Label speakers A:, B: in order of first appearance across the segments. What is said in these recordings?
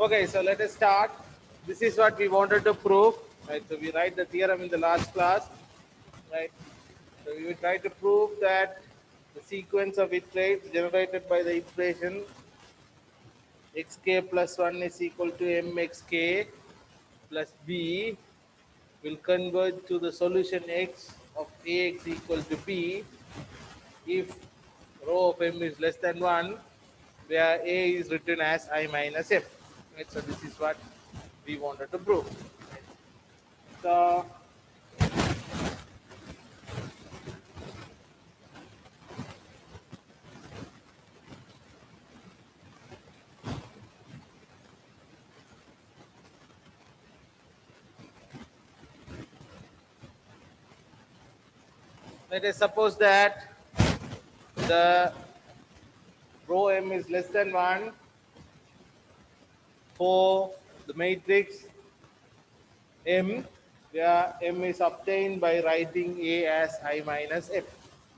A: Okay, so let us start. This is what we wanted to prove. Right, so we write the theorem in the last class. Right, so we will try to prove that the sequence of iterates generated by the iteration xk plus 1 is equal to mxk plus b will converge to the solution x of ax equal to b if rho of m is less than 1, where a is written as I minus m. Right, so this is what we wanted to prove. Right. So let us suppose that the rho m is less than 1 for the matrix M, where M is obtained by writing A as I minus M.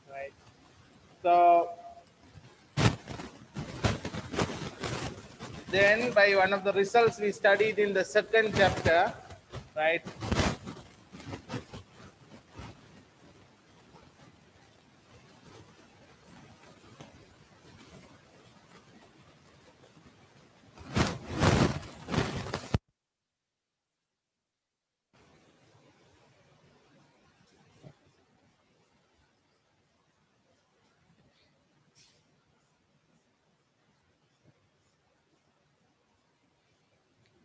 A: Right. So then by one of the results we studied in the second chapter, right?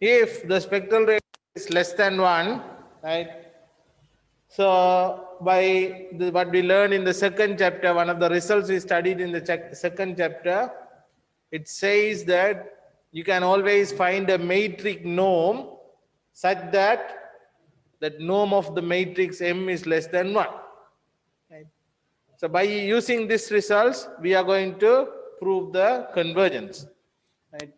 A: If the spectral rate is less than 1, right? So by what we learned in the second chapter, one of the results we studied in the second chapter, it says that you can always find a matrix norm such that norm of the matrix M is less than 1. Right? So by using these results, we are going to prove the convergence. Right?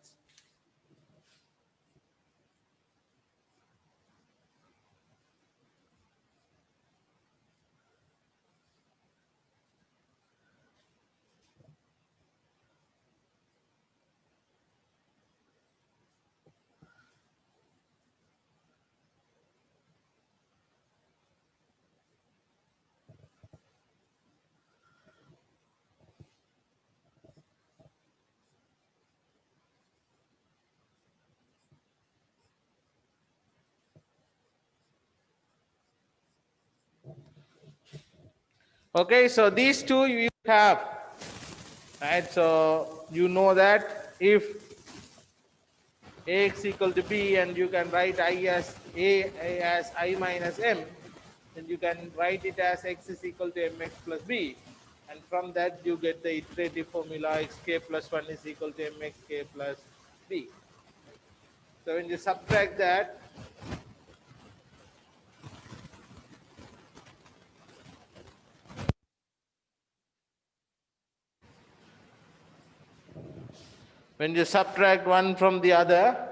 A: Okay, so these two you have, right? So you know that if Ax equal to B and you can write I as A as I minus M, then you can write it as x is equal to mx plus b, and from that you get the iterative formula xk plus 1 is equal to mxk plus b. So when you subtract that, when you subtract one from the other,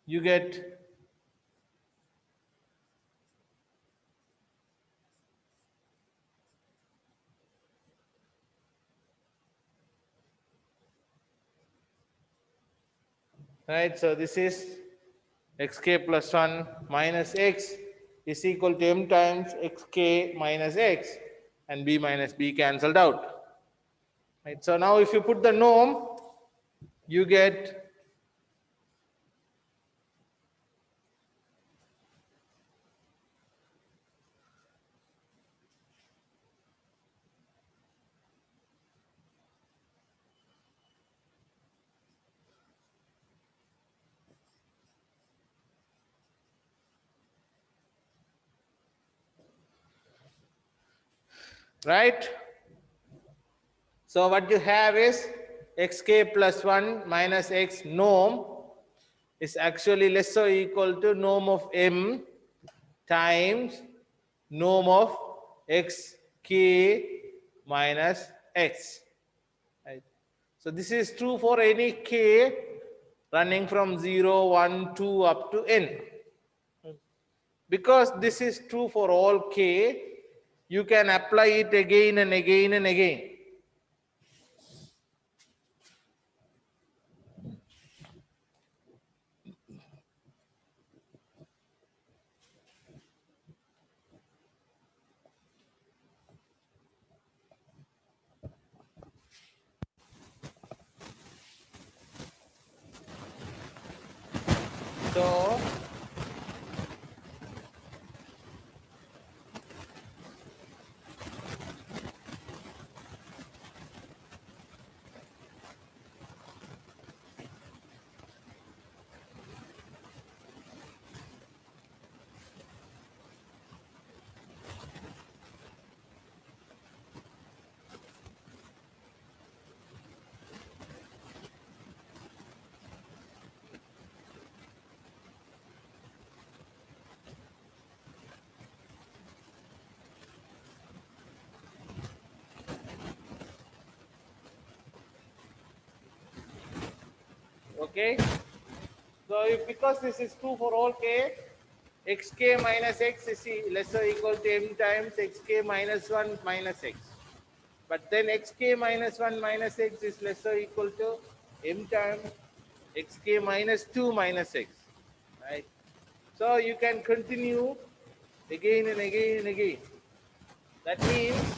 A: you get right. So this is xk plus 1 minus x is equal to m times xk minus x, and b minus b cancelled out. Right. So now if you put the norm, you get right. So what you have is xk plus 1 minus x norm is actually less or equal to norm of m times norm of xk minus x. Right. So this is true for any k running from 0, 1, 2 up to n. Because this is true for all k, you can apply it again and again and again. So okay. So if, because this is true for all k, xk minus x is lesser or equal to m times xk minus 1 minus x. But then xk minus 1 minus x is lesser or equal to m times xk minus 2 minus x. Right? So you can continue again and again and again. That means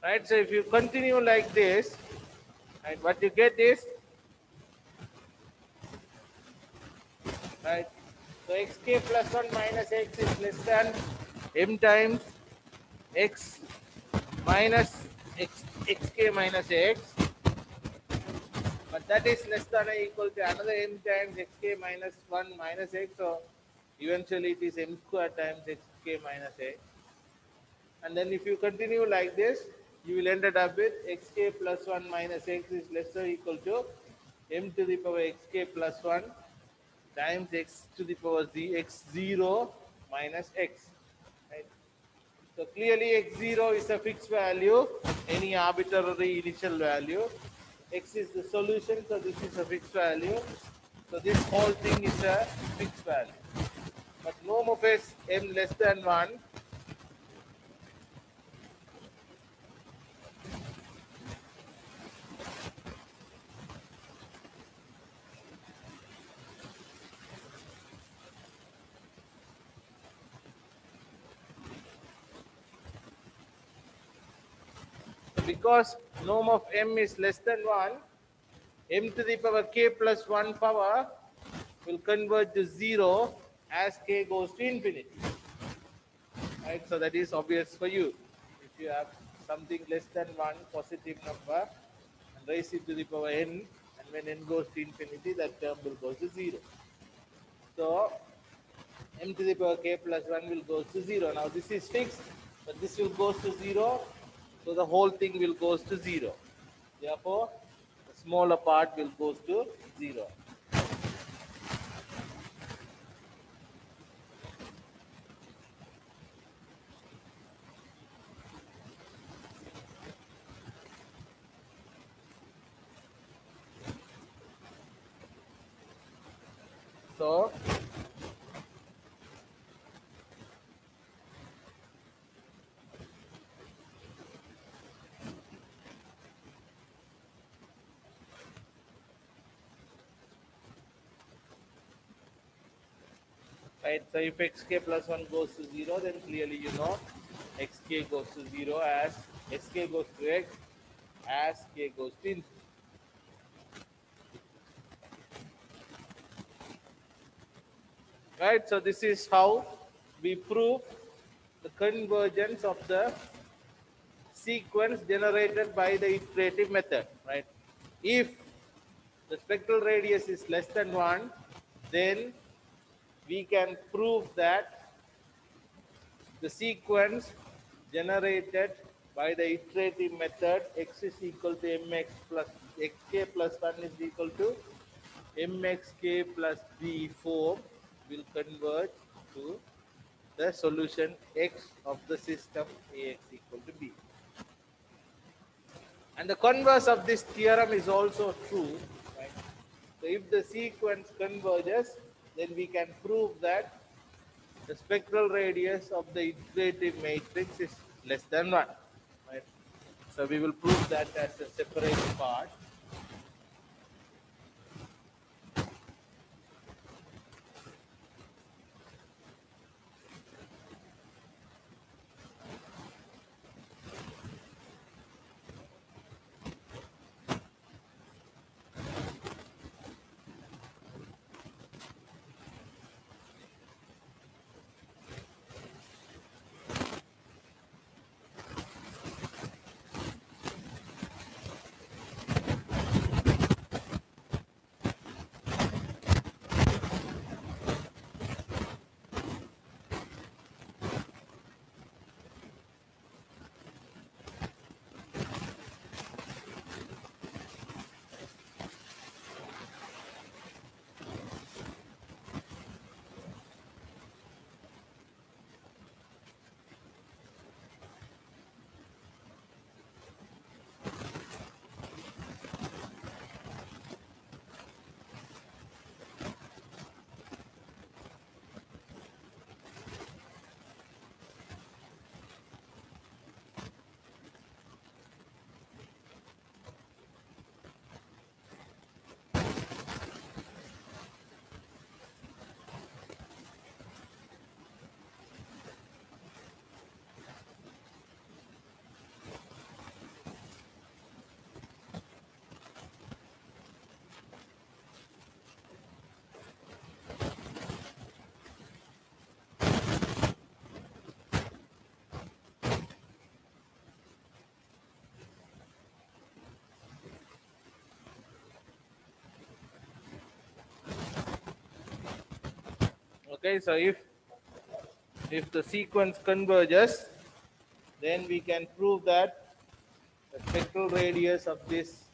A: right. So if you continue like this, right, what you get is right. So xk plus 1 minus x is less than m times x minus xk minus x, but that is less than or equal to another m times xk minus 1 minus x, so eventually it is m square times xk minus x. And then if you continue like this, you will end up with xk plus 1 minus x is less or equal to m to the power xk plus 1 times x to the power z x0 minus x. Right? So clearly x0 is a fixed value, any arbitrary initial value. X is the solution, so this is a fixed value. So this whole thing is a fixed value. But norm of s m less than 1, because norm of m is less than 1, m to the power k plus 1 power will converge to 0 as k goes to infinity. Right? So that is obvious for you. If you have something less than 1 positive number and raise it to the power n, and when n goes to infinity, that term will go to 0. So m to the power k plus 1 will go to 0. Now this is fixed, but this will go to 0, so the whole thing will go to 0. Therefore, the smaller part will go to 0. So right, so if xk plus 1 goes to 0, then clearly you know xk goes to 0 as xk goes to x as k goes to infinity. Right, so this is how we prove the convergence of the sequence generated by the iterative method. Right, if the spectral radius is less than 1, then we can prove that the sequence generated by the iterative method x is equal to mx plus xk plus 1 is equal to mxk plus b form will converge to the solution x of the system Ax equal to b. And the converse of this theorem is also true. Right? So if the sequence converges, then we can prove that the spectral radius of the iterative matrix is less than 1. Right? So we will prove that as a separate part. Okay, so if the sequence converges, then we can prove that the spectral radius of this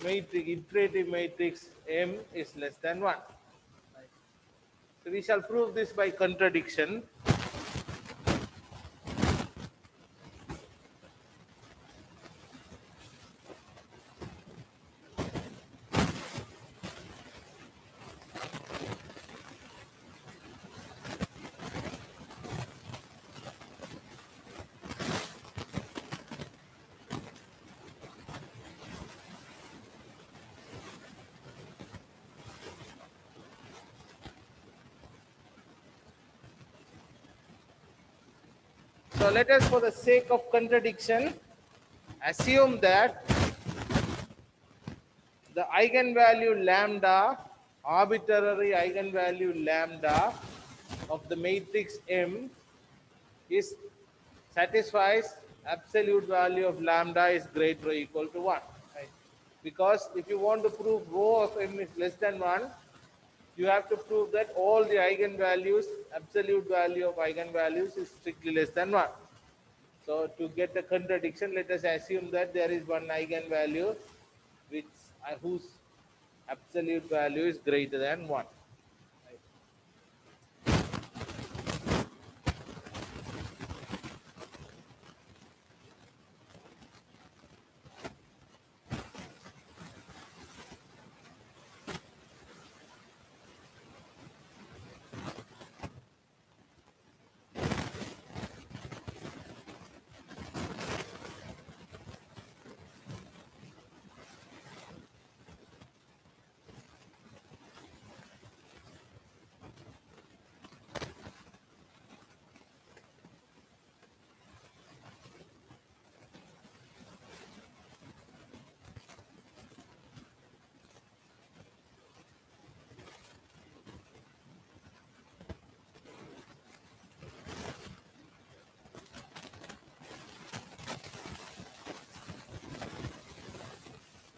A: matrix, iterative matrix M is less than 1. Right. So we shall prove this by contradiction. So let us, for the sake of contradiction, assume that the eigenvalue lambda, arbitrary eigenvalue lambda of the matrix M is satisfies absolute value of lambda is greater or equal to 1. Right? Because if you want to prove rho of M is less than 1, you have to prove that all the eigenvalues, absolute value of eigenvalues is strictly less than 1. So to get a contradiction, let us assume that there is one eigenvalue which whose absolute value is greater than 1. Right?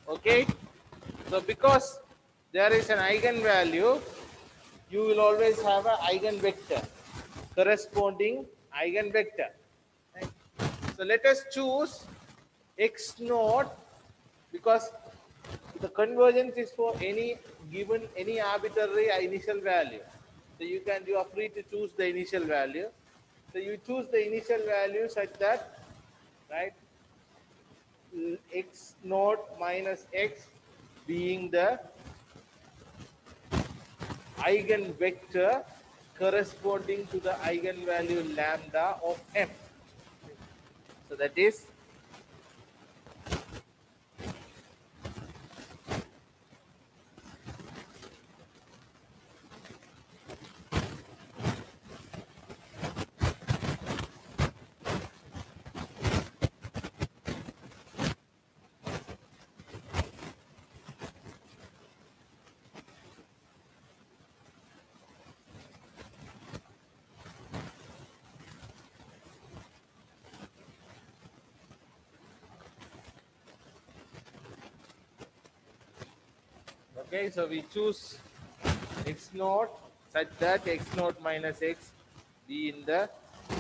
A: Okay, so because there is an eigenvalue, you will always have an eigenvector, corresponding eigenvector. Right? So let us choose x naught, because the convergence is for any given, any arbitrary initial value. So you are free to choose the initial value. So you choose the initial value such that, right, x naught minus x being the eigenvector corresponding to the eigenvalue lambda of m. So that is, okay, so we choose x naught such that x naught minus x be in the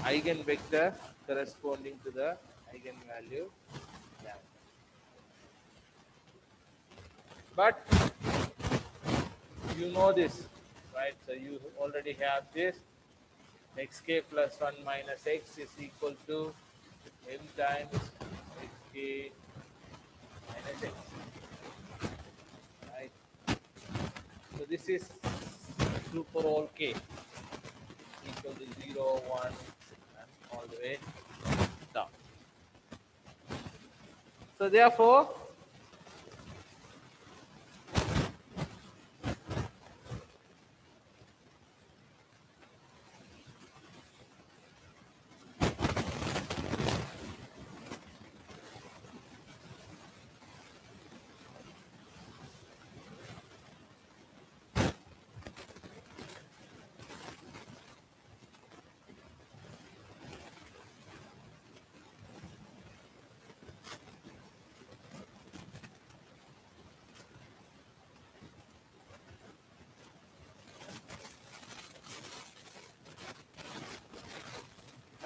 A: eigenvector corresponding to the eigenvalue lambda. But you know this, right? So you already have this. Xk plus 1 minus x is equal to m times xk minus x, right? So this is true for all k equal to 0, 1, and all the way down. So therefore,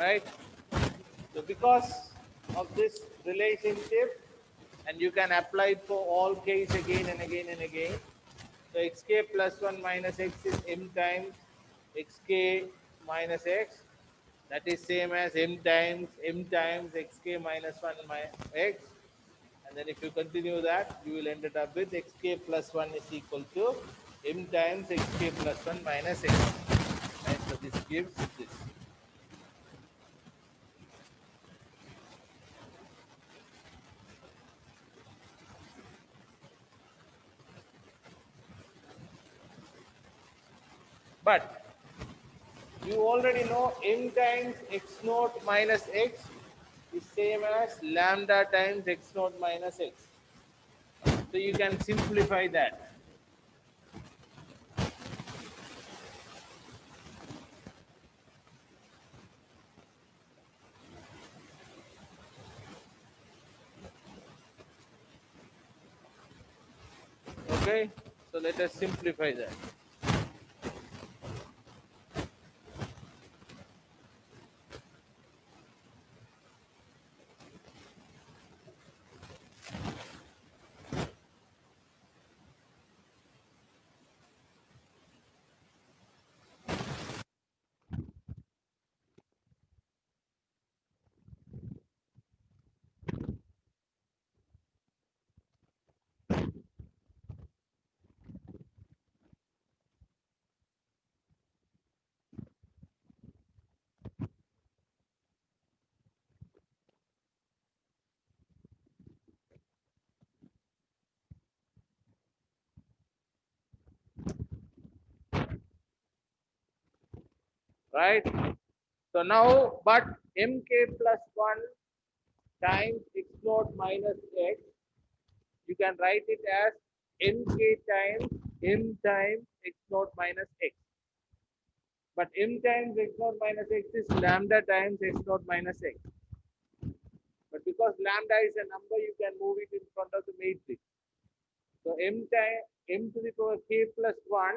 A: right? So because of this relationship, and you can apply it for all k's again and again and again. So xk plus 1 minus x is m times xk minus x. That is same as m times xk minus 1 minus x. And then if you continue that, you will end it up with xk plus 1 is equal to m times xk plus 1 minus x. Right? So this gives this. But you already know m times x naught minus x is same as lambda times x naught minus x. So you can simplify that. Okay, so let us simplify that. Right? So now, but mk plus 1 times x naught minus x, you can write it as mk times m times x naught minus x. But m times x naught minus x is lambda times x naught minus x. But because lambda is a number, you can move it in front of the matrix. So m to the power k plus 1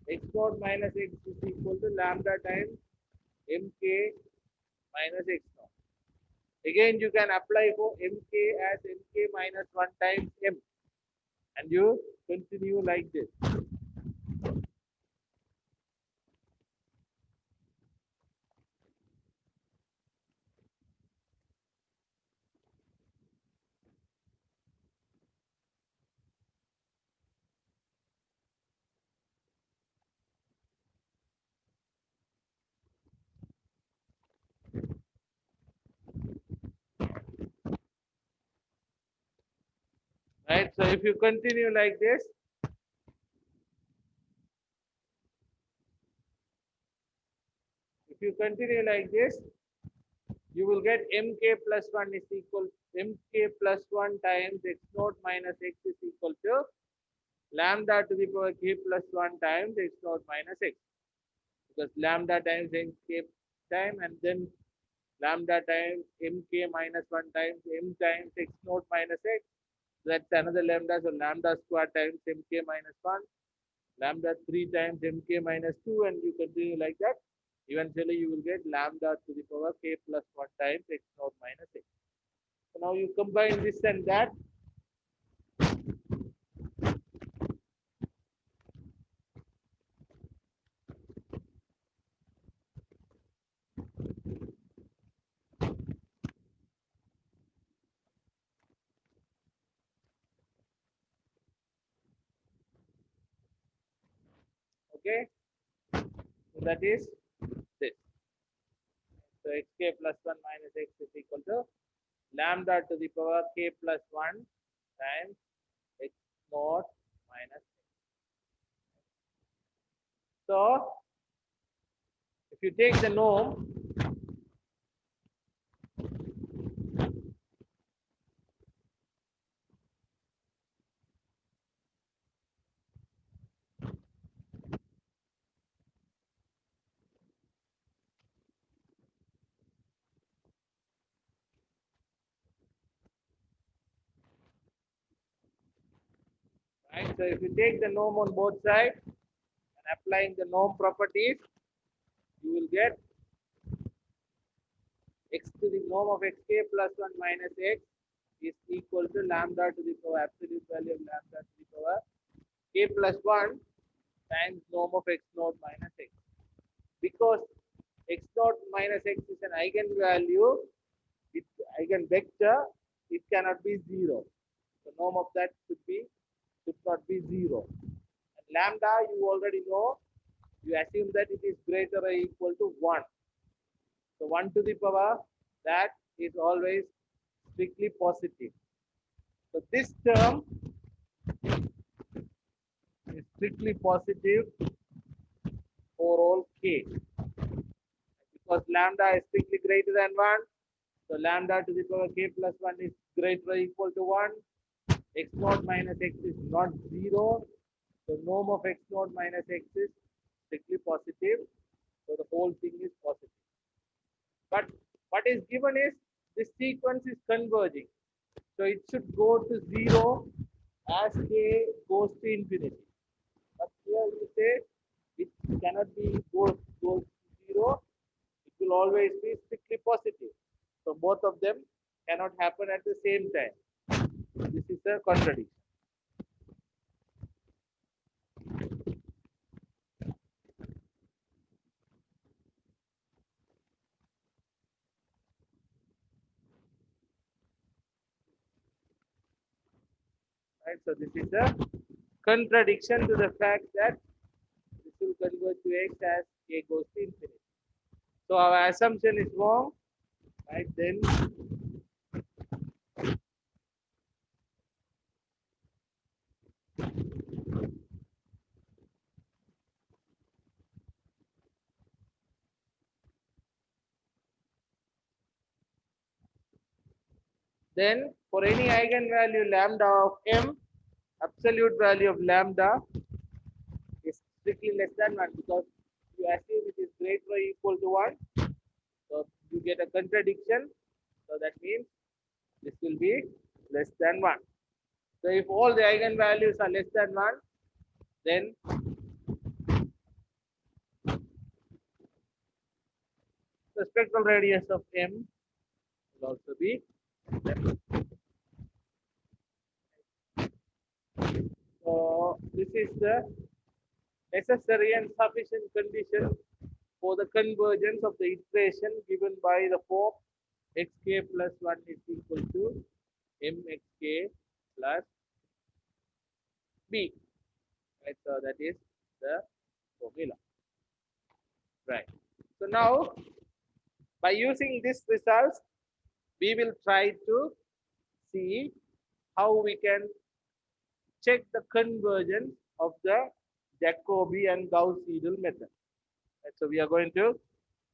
A: x naught minus x is equal to lambda times mk minus x naught. Again, you can apply for mk as mk minus 1 times m, and you continue like this. right? So if you continue like this, you will get mk plus 1 is equal mk plus 1 times x naught minus x is equal to lambda to the power k plus 1 times x naught minus x, because lambda times mk time and then lambda times mk minus 1 times m times x naught minus x. That's another lambda. So lambda square times mk minus 1, lambda 3 times mk minus 2, and you continue like that. Eventually, you will get lambda to the power k plus 1 times x naught minus x. So now you combine this and that. Okay, so that is this. So xk plus 1 minus x is equal to lambda to the power k plus 1 times x naught minus x. So if you take the norm, right? So if you take the norm on both sides and applying the norm properties, you will get x to the norm of xk plus 1 minus x is equal to lambda to the power absolute value of lambda to the power k plus 1 times norm of x naught minus x. Because x naught minus x is an eigenvalue, its eigenvector, it cannot be 0. The norm of that should not be 0. And lambda, you already know, you assume that it is greater or equal to 1. So 1 to the power, that is always strictly positive. So this term is strictly positive for all k, because lambda is strictly greater than 1. So lambda to the power k plus 1 is greater or equal to 1. X naught minus x is not 0. So norm of x naught minus x is strictly positive. So the whole thing is positive. But what is given is this sequence is converging. So it should go to 0 as k goes to infinity. But here you say it cannot be goes to 0. It will always be strictly positive. So both of them cannot happen at the same time. This is a contradiction. Right? So this is a contradiction to the fact that this will converge to x as k goes to infinity. So our assumption is wrong, right? Then for any eigenvalue lambda of m, absolute value of lambda is strictly less than 1, because you assume it is greater or equal to 1. So you get a contradiction. So that means this will be less than 1. So if all the eigenvalues are less than 1, then the spectral radius of M will also be less. So this is the necessary and sufficient condition for the convergence of the equation given by the form xk plus 1 is equal to mxk plus b. Right, so that is the formula. Right. So now, by using these results, we will try to see how we can check the convergence of the Jacobi and Gauss-Seidel method. Right, so we are going to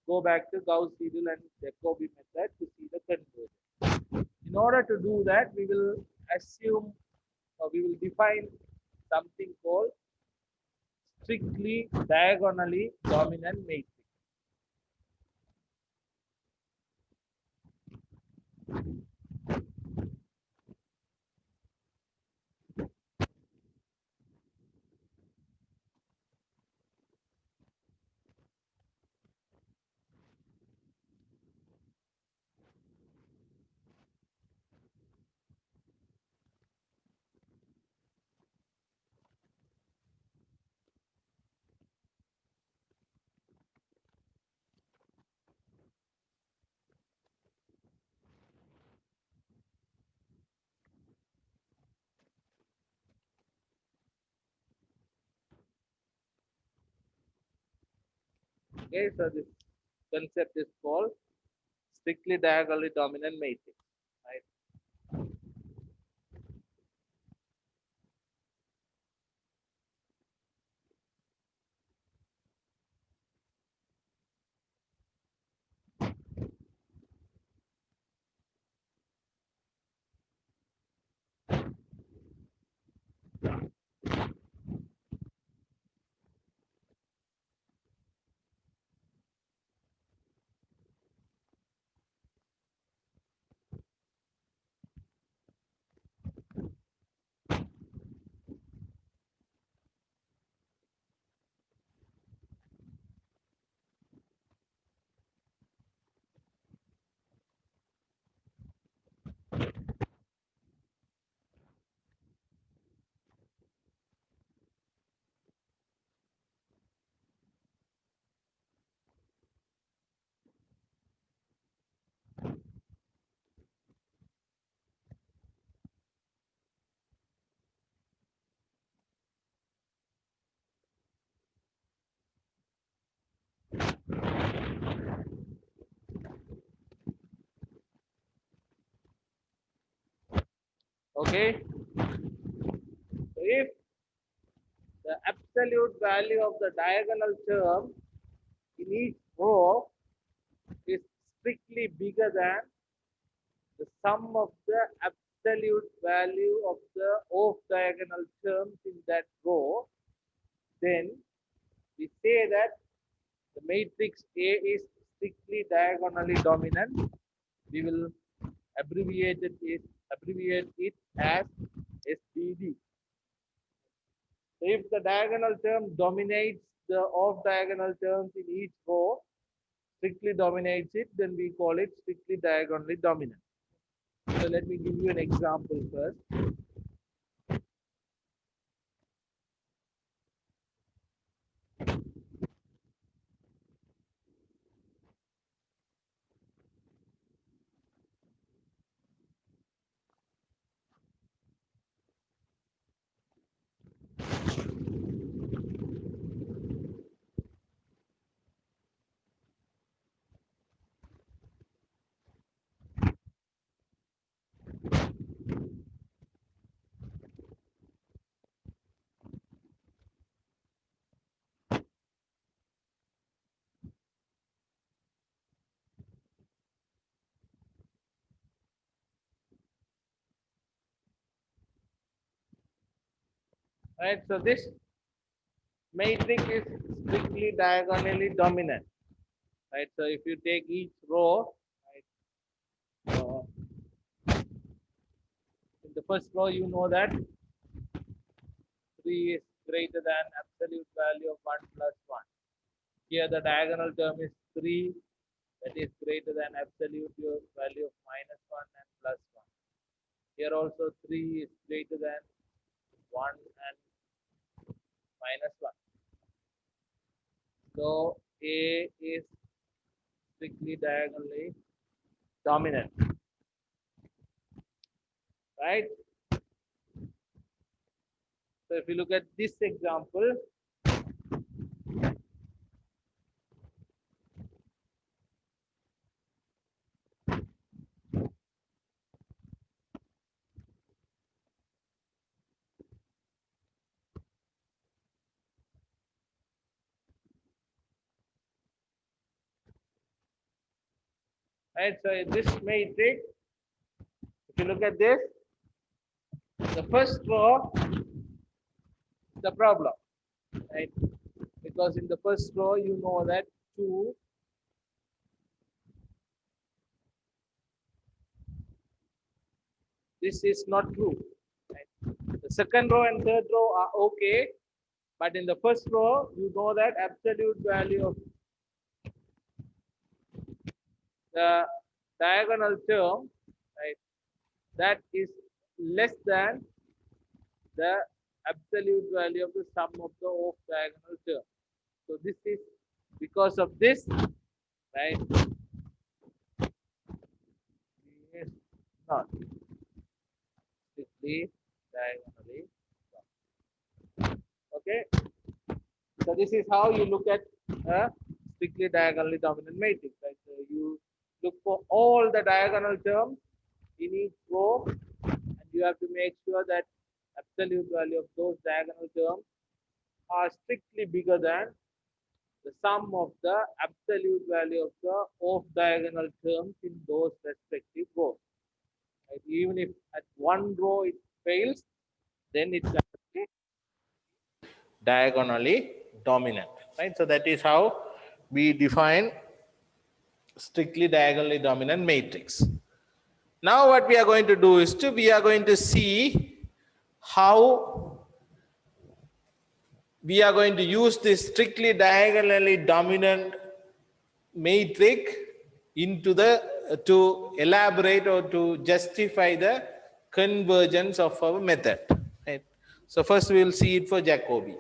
A: go back to Gauss-Seidel and Jacobi method to see the convergence. In order to do that, we will assume or we will define something called strictly diagonally dominant matrix. Okay, so this concept is called strictly diagonally dominant matrix. Right? Okay, so if the absolute value of the diagonal term in each row is strictly bigger than the sum of the absolute value of the off diagonal terms in that row, then we say that the matrix A is strictly diagonally dominant. We will abbreviate it as SDD. So if the diagonal term dominates the off diagonal terms in each row, strictly dominates it, then we call it strictly diagonally dominant. So let me give you an example first. Right, so this matrix is strictly diagonally dominant. Right, so if you take each row, right, in the first row, you know that 3 is greater than absolute value of 1 plus 1. Here the diagonal term is 3, that is greater than absolute value of minus 1 and plus 1. Here also 3 is greater than 1 and minus 1. So A is strictly diagonally dominant, right? So if you look at this example, right? So this matrix, if you look at this, the first row, the problem, right? Because in the first row, you know that 2, this is not true, right? The second row and third row are okay, but in the first row, you know that absolute value of the diagonal term, right, that is less than the absolute value of the sum of the off diagonal term. So this is because of this, right? Is not strictly diagonally. Okay. So this is how you look at a strictly diagonally dominant matrix. Right? So you look for all the diagonal terms in each row, and you have to make sure that absolute value of those diagonal terms are strictly bigger than the sum of the absolute value of the off diagonal terms in those respective rows. Right? Even if at one row it fails, then it's actually diagonally dominant. Right? So that is how we define strictly diagonally dominant matrix. Now what we are going to do is we are going to see how we are going to use this strictly diagonally dominant matrix into the to elaborate or to justify the convergence of our method, right? So first we will see it for Jacobi.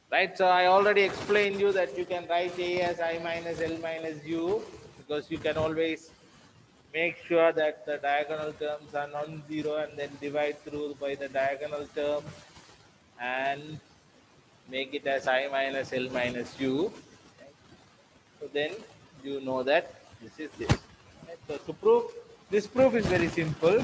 A: Right, so I already explained you that you can write A as I minus L minus U, because you can always make sure that the diagonal terms are non-zero and then divide through by the diagonal term and make it as I minus L minus U. So then you know that this is this. Right? So to prove, this proof is very simple.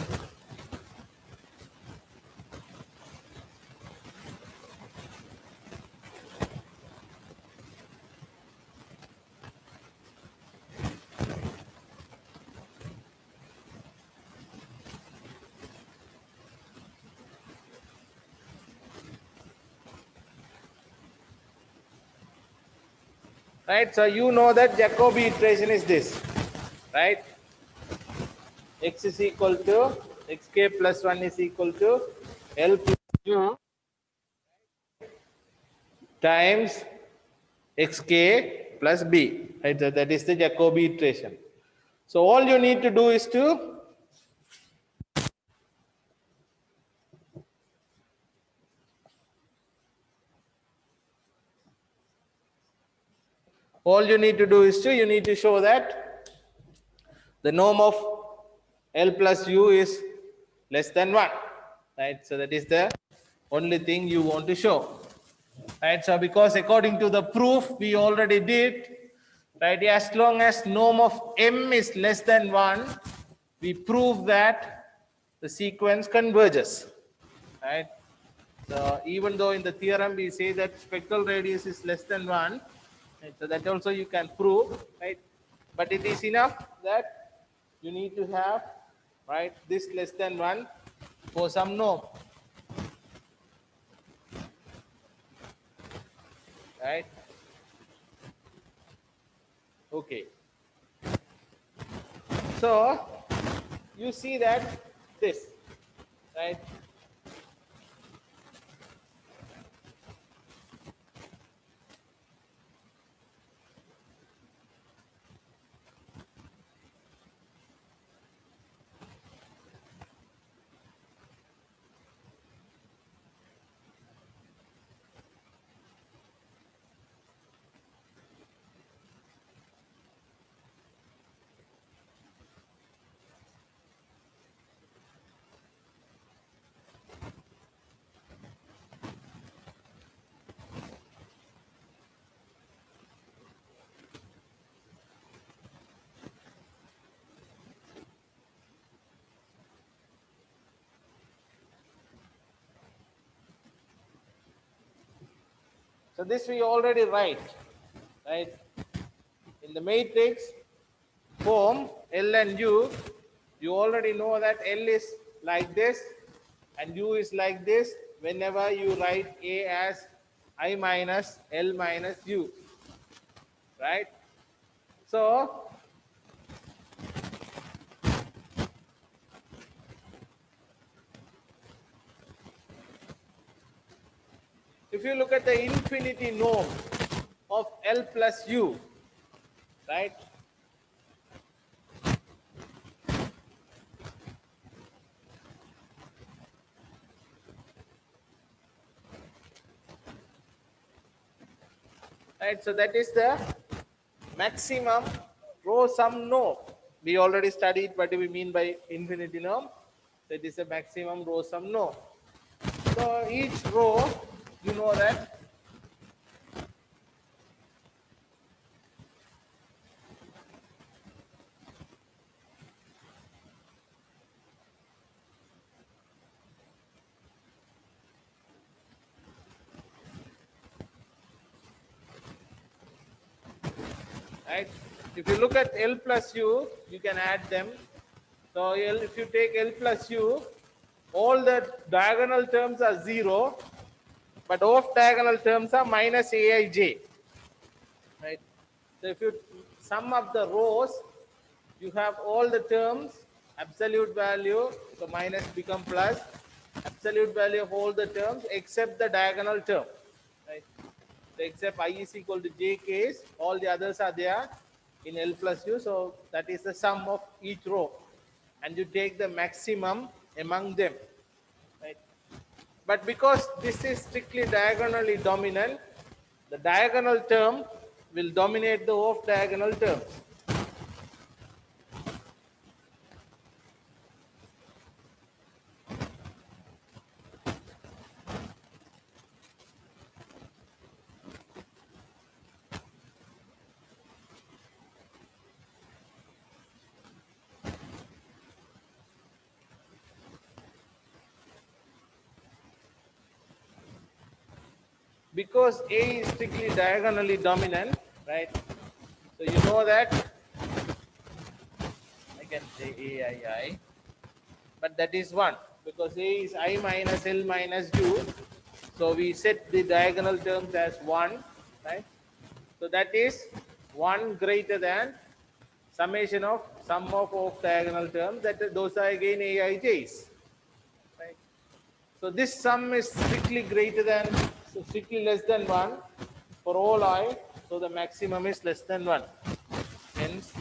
A: Right? So you know that Jacobi iteration is this, right? X is equal to xk plus 1 is equal to L plus U times xk plus b. Right? So that is the Jacobi iteration. So all you need to do is to you need to show that the norm of L plus U is less than 1, right? So that is the only thing you want to show, right? So because according to the proof we already did, right, as long as norm of M is less than 1, we prove that the sequence converges, right? So even though in the theorem we say that spectral radius is less than 1, right, so that also you can prove, right? But it is enough that you need to have, right, this less than 1 for some norm, right? Okay. So you see that this, right? So this we already write, right? In the matrix form L and U, you already know that L is like this and U is like this whenever you write A as I minus L minus U, right? So if you look at the infinity norm of L plus U, right? Right, so that is the maximum row sum norm. We already studied what do we mean by infinity norm. That is the maximum row sum norm. So each row, you know that, right? If you look at L plus U, you can add them. So L, if you take L plus U, all the diagonal terms are 0, but off diagonal terms are minus Aij, right? So if you sum up the rows, you have all the terms, absolute value, so minus become plus, absolute value of all the terms except the diagonal term, right? So except I is equal to j case, all the others are there in L plus U, so that is the sum of each row, and you take the maximum among them, right? But because this is strictly diagonally dominant, the diagonal term will dominate the off diagonal terms. Because A is strictly diagonally dominant, right? So you know that I can say AII, but that is 1 because A is I minus L minus U. So we set the diagonal terms as 1, right? So that is 1 greater than summation of sum of off diagonal terms, that those are again AIJs, right? So this sum is strictly greater than, so strictly less than 1 for all I, so the maximum is less than 1. Hence,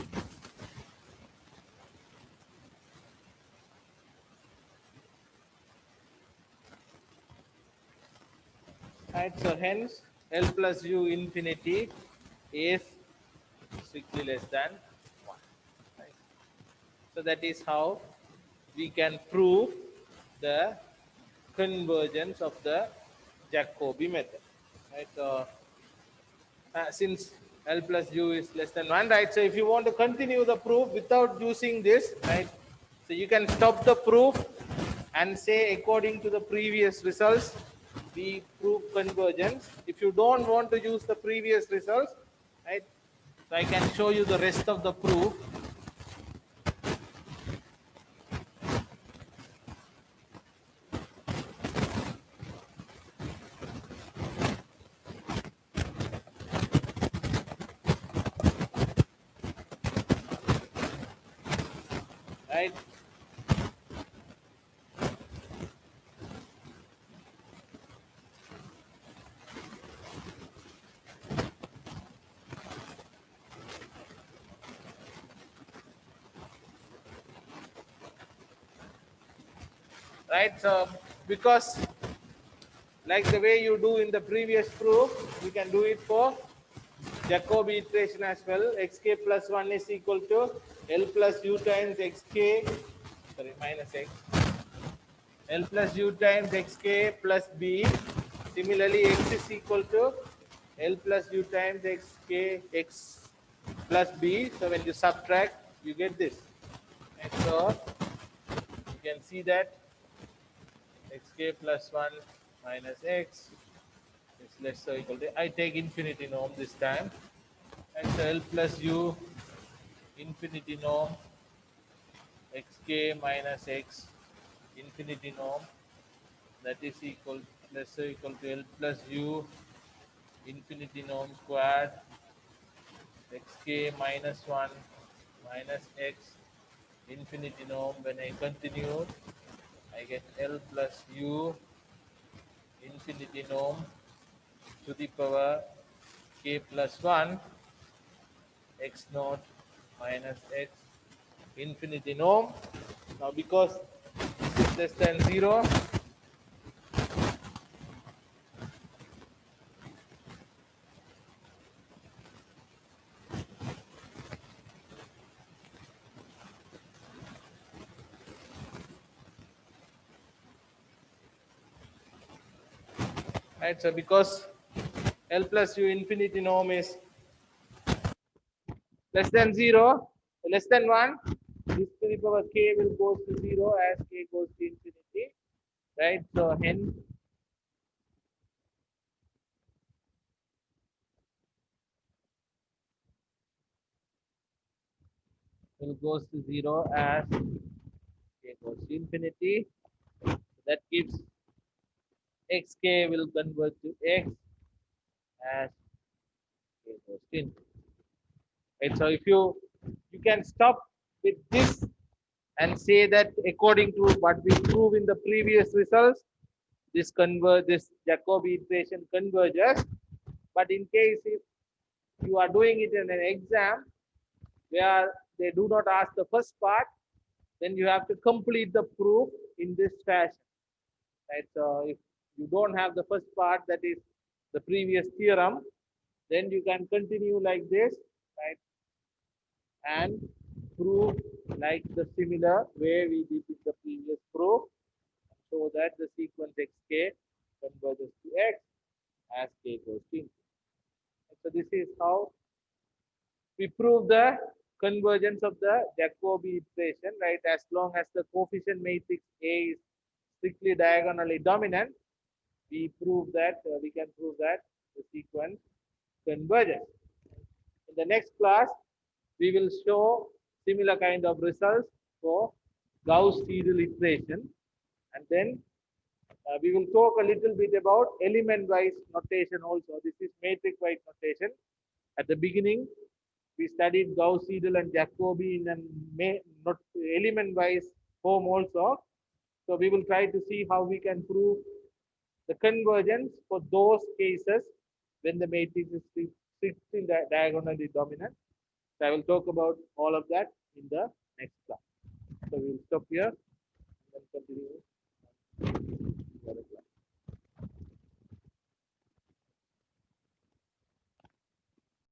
A: right, so hence L plus U infinity is strictly less than 1. Right? So that is how we can prove the convergence of the Jacobi method. Right? Since L plus U is less than 1, right? So if you want to continue the proof without using this, right? So you can stop the proof and say according to the previous results, we prove convergence. If you don't want to use the previous results, right? So I can show you the rest of the proof. Right? Right? So because like the way you do in the previous proof, we can do it for Jacobi iteration as well. Xk plus 1 is equal to L plus U times xk, sorry, minus x. L plus U times xk plus b. Similarly, x is equal to L plus U times xk x plus b. So when you subtract, you get this. And so you can see that xk plus 1 minus x is less or equal to, I take infinity norm this time, and so L plus U infinity norm xk minus x infinity norm, that is equal less or equal to L plus U infinity norm squared xk minus 1 minus x infinity norm. When I continue, I get L plus U infinity norm to the power k plus 1 x naught minus x infinity norm. Now because this is less than 0, right? So because L plus U infinity norm is less than 0, less than 1, this to the power k will go to 0 as k goes to infinity, right? So hence will goes to 0 as k goes to infinity. That gives xk will convert to x as k goes to infinity. Right? So if you can stop with this and say that according to what we proved in the previous results, this Jacobi iteration converges. But in case if you are doing it in an exam where they do not ask the first part, then you have to complete the proof in this fashion. Right? So if you don't have the first part, that is the previous theorem, then you can continue like this, right? And prove like the similar way we did in the previous proof, so that the sequence xk converges to x as k goes to infinity. So this is how we prove the convergence of the Jacobi iteration, right? As long as the coefficient matrix A is strictly diagonally dominant, we can prove that the sequence converges. In the next class, we will show similar kind of results for Gauss-Seidel iteration, and then we will talk a little bit about element-wise notation also. This is matrix-wise notation. At the beginning, we studied Gauss-Seidel and Jacobi in an element-wise form also. So we will try to see how we can prove the convergence for those cases when the matrix is strictly diagonally dominant. So I will talk about all of that in the next class. So we will stop here and continue.